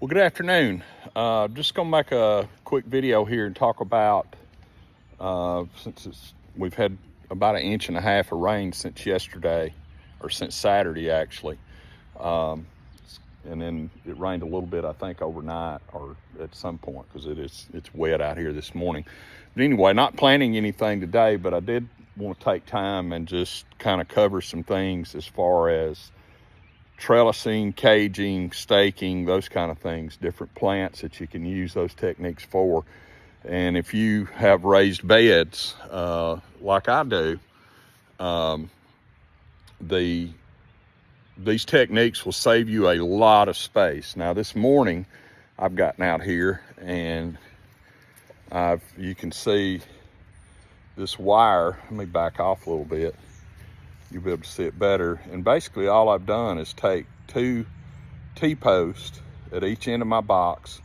Well, good afternoon. Just gonna make a quick video here and talk about, we've had about 1.5 inches of rain since yesterday, or since Saturday actually. And then it rained a little bit, I think, overnight or at some point, because it's wet out here this morning. But anyway, not planning anything today, but I did want to take time and just kind of cover some things as far as trellising, caging, staking, those kind of things, different plants that you can use those techniques for. And if you have raised beds like I do, these techniques will save you a lot of space. Now this morning I've gotten out here and you can see this wire. Let me back off a little bit. You'll be able to see it better. And basically all I've done is take 2 T-posts at each end of my box,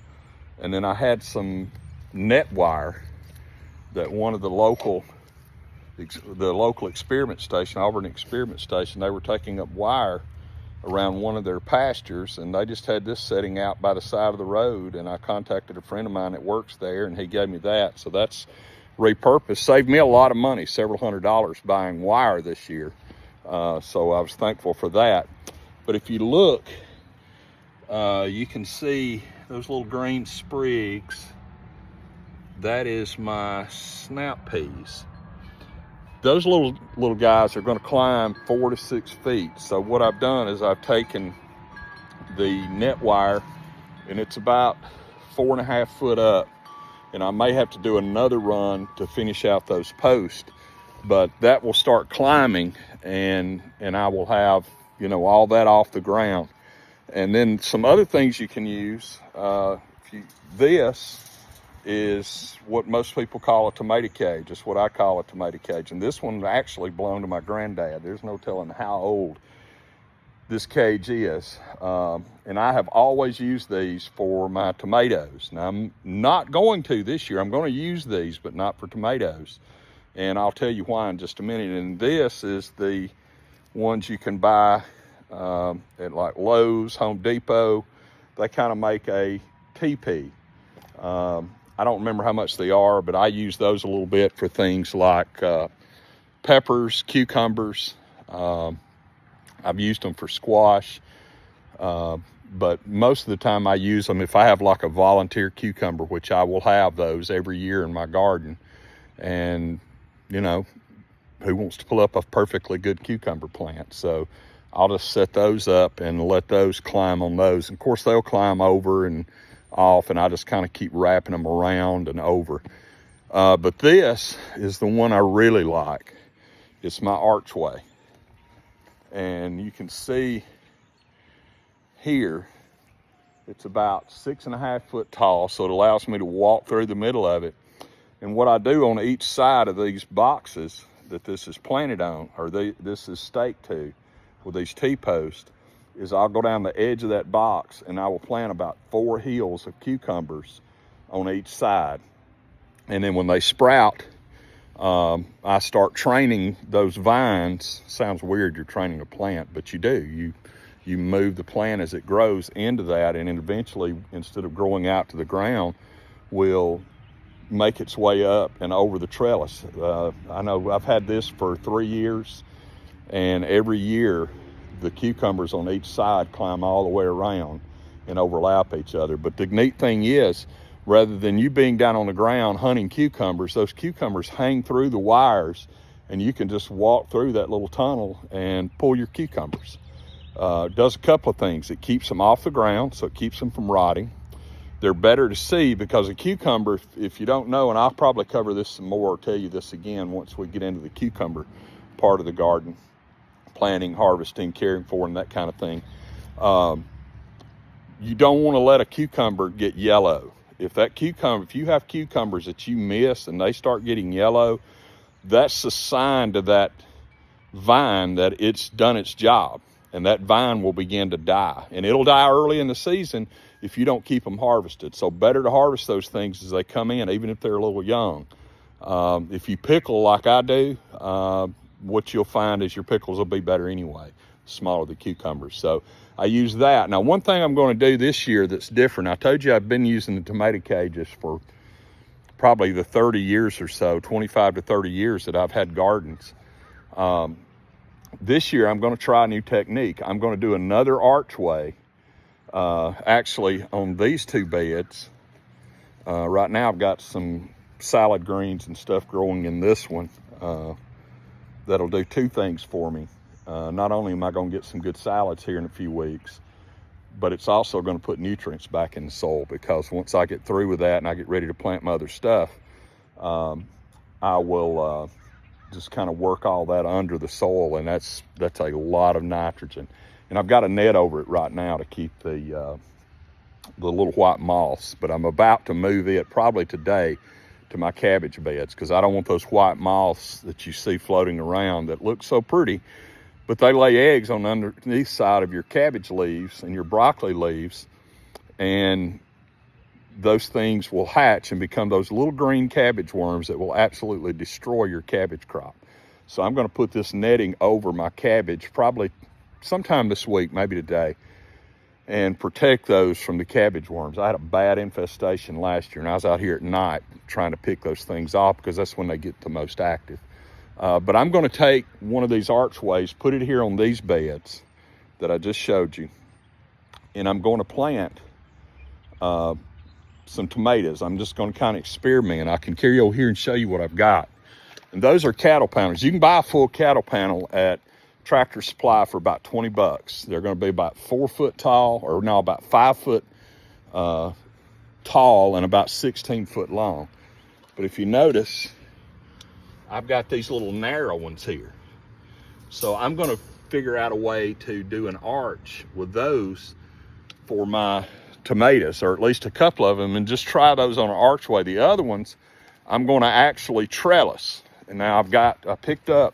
and then I had some net wire that one of the local experiment station, Auburn Experiment Station, they were taking up wire around one of their pastures, and they just had this setting out by the side of the road, and I contacted a friend of mine that works there, and he gave me that. So that's repurposed, saved me a lot of money, several $100s buying wire this year. So I was thankful for that. But if you look, you can see those little green sprigs. That is my snap peas. Those little guys are going to climb 4 to 6 feet. So what I've done is I've taken the net wire, and it's about 4.5 foot up, and I may have to do another run to finish out those posts, but that will start climbing, and I will have, all that off the ground. And then some other things you can use. This is what most people call a tomato cage. It's what I call a tomato cage. And this one actually belonged to my granddad. There's no telling how old this cage is. And I have always used these for my tomatoes. Now I'm not going to this year. I'm going to use these, but not for tomatoes. And I'll tell you why in just a minute. And this is the ones you can buy at like Lowe's, Home Depot. They kind of make a teepee. I don't remember how much they are, but I use those a little bit for things like peppers, cucumbers. I've used them for squash, but most of the time I use them if I have like a volunteer cucumber, which I will have those every year in my garden. And who wants to pull up a perfectly good cucumber plant? So I'll just set those up and let those climb on those. And of course they'll climb over and off, and I just kind of keep wrapping them around and over. But this is the one I really like. It's my archway. And you can see here, it's about 6.5 foot tall, so it allows me to walk through the middle of it. And what I do on each side of these boxes that this is planted on, or this is staked to with these T-posts, is I'll go down the edge of that box and I will plant about 4 hills of cucumbers on each side. And then when they sprout, I start training those vines. Sounds weird, you're training a plant, but you do. You move the plant as it grows into that, and then eventually, instead of growing out to the ground, will make its way up and over the trellis. I know I've had this for 3 years, and every year the cucumbers on each side climb all the way around and overlap each other. But the neat thing is, rather than you being down on the ground hunting cucumbers, those cucumbers hang through the wires, and you can just walk through that little tunnel and pull your cucumbers. It does a couple of things. It keeps them off the ground, so it keeps them from rotting. They're better to see because a cucumber, if you don't know, and I'll probably cover this some more or tell you this again once we get into the cucumber part of the garden, planting, harvesting, caring for, and that kind of thing. You don't want to let a cucumber get yellow. If you have cucumbers that you miss and they start getting yellow, that's a sign to that vine that it's done its job, and that vine will begin to die. And it'll die early in the season if you don't keep them harvested. So better to harvest those things as they come in, even if they're a little young. If you pickle like I do, what you'll find is your pickles will be better anyway, smaller the cucumbers. So I use that. Now, one thing I'm going to do this year that's different, I told you I've been using the tomato cages for probably the 30 years or so, 25 to 30 years that I've had gardens. This year, I'm going to try a new technique. I'm going to do another archway, actually on these two beds. Right now, I've got some salad greens and stuff growing in this one. That'll do two things for me. Not only am I going to get some good salads here in a few weeks, but it's also going to put nutrients back in the soil, because once I get through with that and I get ready to plant my other stuff, I will just kind of work all that under the soil, and that's a lot of nitrogen. And I've got a net over it right now to keep the little white moss, but I'm about to move it probably today to my cabbage beds, because I don't want those white moths that you see floating around that look so pretty, but they lay eggs on the underneath side of your cabbage leaves and your broccoli leaves, and those things will hatch and become those little green cabbage worms that will absolutely destroy your cabbage crop. So I'm going to put this netting over my cabbage probably sometime this week, maybe today, and protect those from the cabbage worms. I had a bad infestation last year, and I was out here at night trying to pick those things off, because that's when they get the most active. But I'm going to take one of these archways, put it here on these beds that I just showed you, and I'm going to plant some tomatoes. I'm just going to kind of experiment. I can carry over here and show you what I've got. And those are cattle panels. You can buy a full cattle panel at Tractor Supply for about 20 bucks. They're going to be about 4 foot tall, or no, about 5 foot tall and about 16 foot long. But if you notice, I've got these little narrow ones here. So I'm going to figure out a way to do an arch with those for my tomatoes, or at least a couple of them, and just try those on an archway. The other ones, I'm going to actually trellis. And now I picked up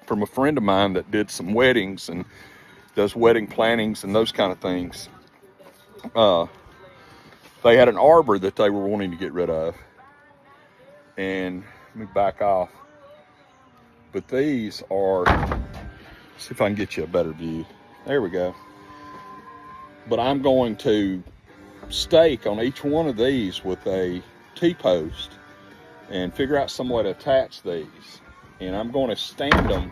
from a friend of mine that did some weddings and does wedding plantings and those kind of things. They had an arbor that they were wanting to get rid of. And let me back off. But these are, see if I can get you a better view. There we go. But I'm going to stake on each one of these with a T-post and figure out some way to attach these. And I'm going to stand them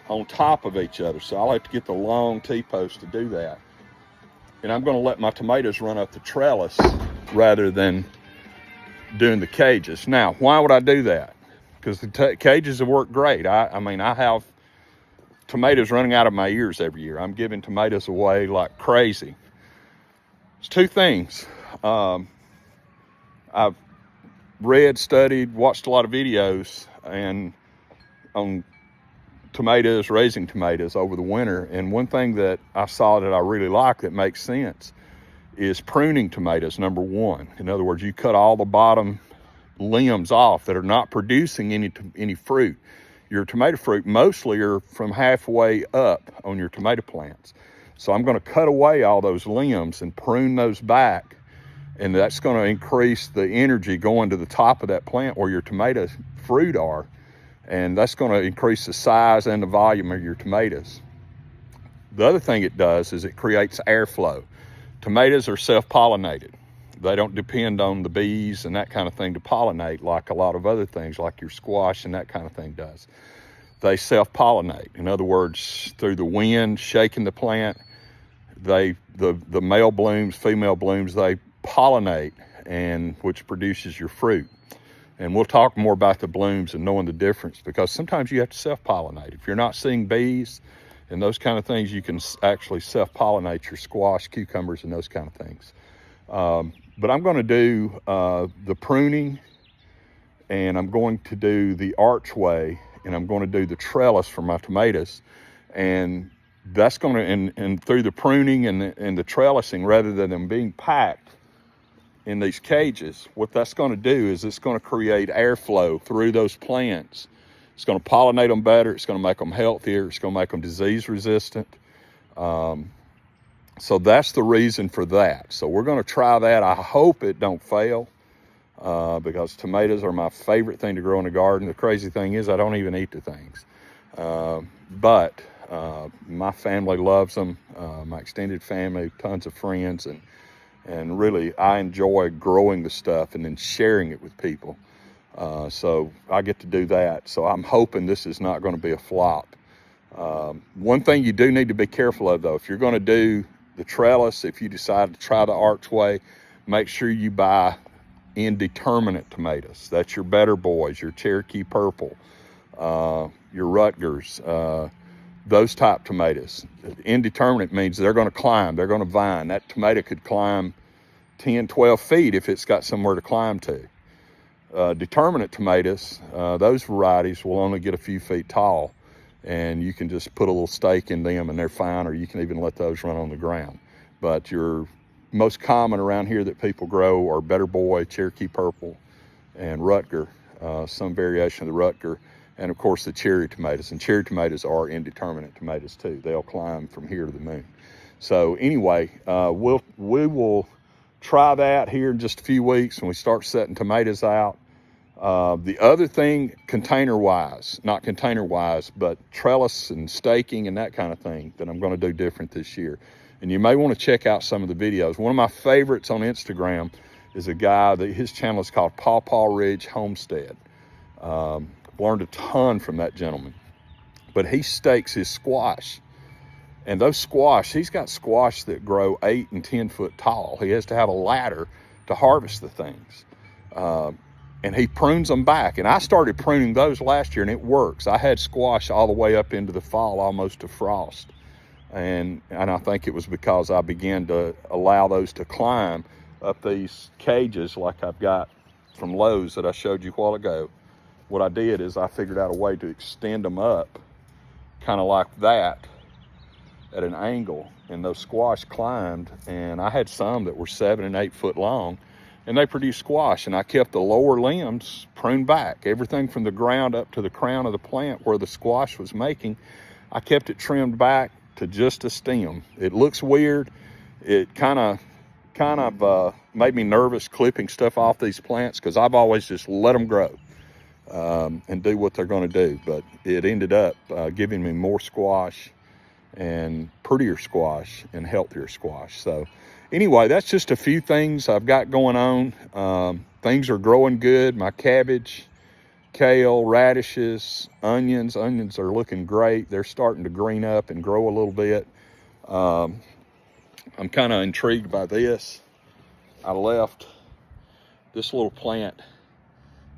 on top of each other. So I'll have to get the long T-post to do that. And I'm going to let my tomatoes run up the trellis rather than doing the cages. Now, why would I do that? Because the cages have worked great. I mean, I have tomatoes running out of my ears every year. I'm giving tomatoes away like crazy. It's two things. I've read, studied, watched a lot of videos and on tomatoes, raising tomatoes over the winter. And one thing that I saw that I really like that makes sense is pruning tomatoes, number one. In other words, you cut all the bottom limbs off that are not producing any fruit. Your tomato fruit mostly are from halfway up on your tomato plants. So I'm going to cut away all those limbs and prune those back. And that's going to increase the energy going to the top of that plant where your tomato fruit are. And that's going to increase the size and the volume of your tomatoes. The other thing it does is it creates airflow. Tomatoes are self-pollinated. They don't depend on the bees and that kind of thing to pollinate like a lot of other things, like your squash and that kind of thing does. They self-pollinate. In other words, through the wind shaking the plant, the male blooms, female blooms, they pollinate, and which produces your fruit. And we'll talk more about the blooms and knowing the difference, because sometimes you have to self-pollinate. If you're not seeing bees and those kind of things, you can actually self-pollinate your squash, cucumbers, and those kind of things. But I'm going to do the pruning, and I'm going to do the archway, and I'm going to do the trellis for my tomatoes. And that's going to, and through the pruning and the trellising, rather than them being packed in these cages, what that's going to do is it's going to create airflow through those plants. It's going to pollinate them better. It's going to make them healthier. It's going to make them disease resistant. So that's the reason for that. So we're going to try that. I hope it don't fail, because tomatoes are my favorite thing to grow in the garden. The crazy thing is I don't even eat the things. But My family loves them, my extended family, tons of friends, and really I enjoy growing the stuff and then sharing it with people. So I get to do that. So I'm hoping this is not going to be a flop. One thing you do need to be careful of, though, if you're going to do the trellis, if you decide to try the archway, make sure you buy indeterminate tomatoes. That's your Better Boys, your Cherokee Purple, your Rutgers, those type tomatoes. Indeterminate means they're going to climb, they're going to vine. That tomato could climb 10, 12 feet if it's got somewhere to climb to. Determinate tomatoes, those varieties will only get a few feet tall, and you can just put a little stake in them and they're fine, or you can even let those run on the ground. But your most common around here that people grow are Better Boy, Cherokee Purple, and Rutger, some variation of the Rutger, and of course the cherry tomatoes. And cherry tomatoes are indeterminate tomatoes too. They'll climb from here to the moon. So anyway, we will try that here in just a few weeks when we start setting tomatoes out. The other thing, container-wise, not container-wise, but trellis and staking and that kind of thing that I'm going to do different this year. And you may want to check out some of the videos. One of my favorites on Instagram is a guy that his channel is called Paw Paw Ridge Homestead. Learned a ton from that gentleman. But he stakes his squash. And those squash, he's got squash that grow 8 and 10 foot tall. He has to have a ladder to harvest the things. And he prunes them back. And I started pruning those last year, and it works. I had squash all the way up into the fall, almost to frost. And I think it was because I began to allow those to climb up these cages like I've got from Lowe's that I showed you a while ago. What I did is I figured out a way to extend them up kind of like that at an angle, and those squash climbed, and I had some that were 7 and 8 foot long, and they produced squash. And I kept the lower limbs pruned back, everything from the ground up to the crown of the plant where the squash was making. I kept it trimmed back to just a stem. It looks weird. It kind of made me nervous clipping stuff off these plants, because I've always just let them grow and do what they're going to do. But it ended up giving me more squash and prettier squash and healthier squash. So anyway, that's just a few things I've got going on. Things are growing good. My cabbage, kale, radishes, onions are looking great. They're starting to green up and grow a little bit. I'm kind of intrigued by this. I left this little plant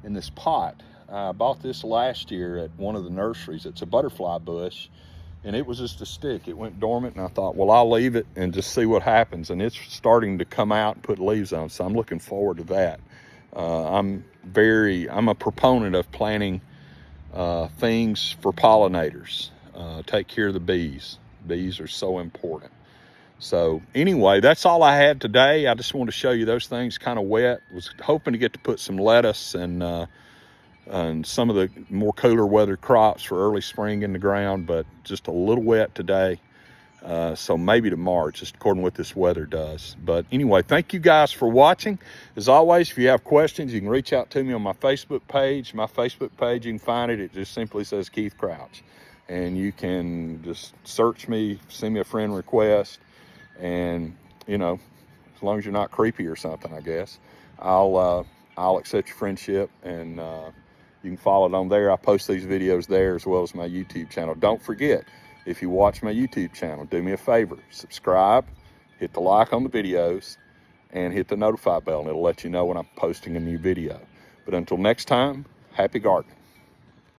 in this pot. I bought this last year at one of the nurseries. It's a butterfly bush, and it was just a stick. It went dormant, and I thought, well, I'll leave it and just see what happens. And it's starting to come out and put leaves on, so I'm looking forward to that. I'm a proponent of planting things for pollinators. Take care of the bees. Bees are so important. So anyway, that's all I had today. I just wanted to show you those things. Kind of wet. Was hoping to get to put some lettuce and some of the more cooler weather crops for early spring in the ground, but just a little wet today. So maybe tomorrow, just according to what this weather does. But anyway, thank you guys for watching. As always, if you have questions, you can reach out to me on my Facebook page. My Facebook page, you can find it. It just simply says Keith Crouch. And you can just search me, send me a friend request. And, you know, as long as you're not creepy or something, I guess, I'll accept your friendship. And you can follow it on there. I post these videos there as well as my YouTube channel. Don't forget, if you watch my YouTube channel, do me a favor, subscribe, hit the like on the videos, and hit the notify bell, and it'll let you know when I'm posting a new video. But until next time, happy gardening.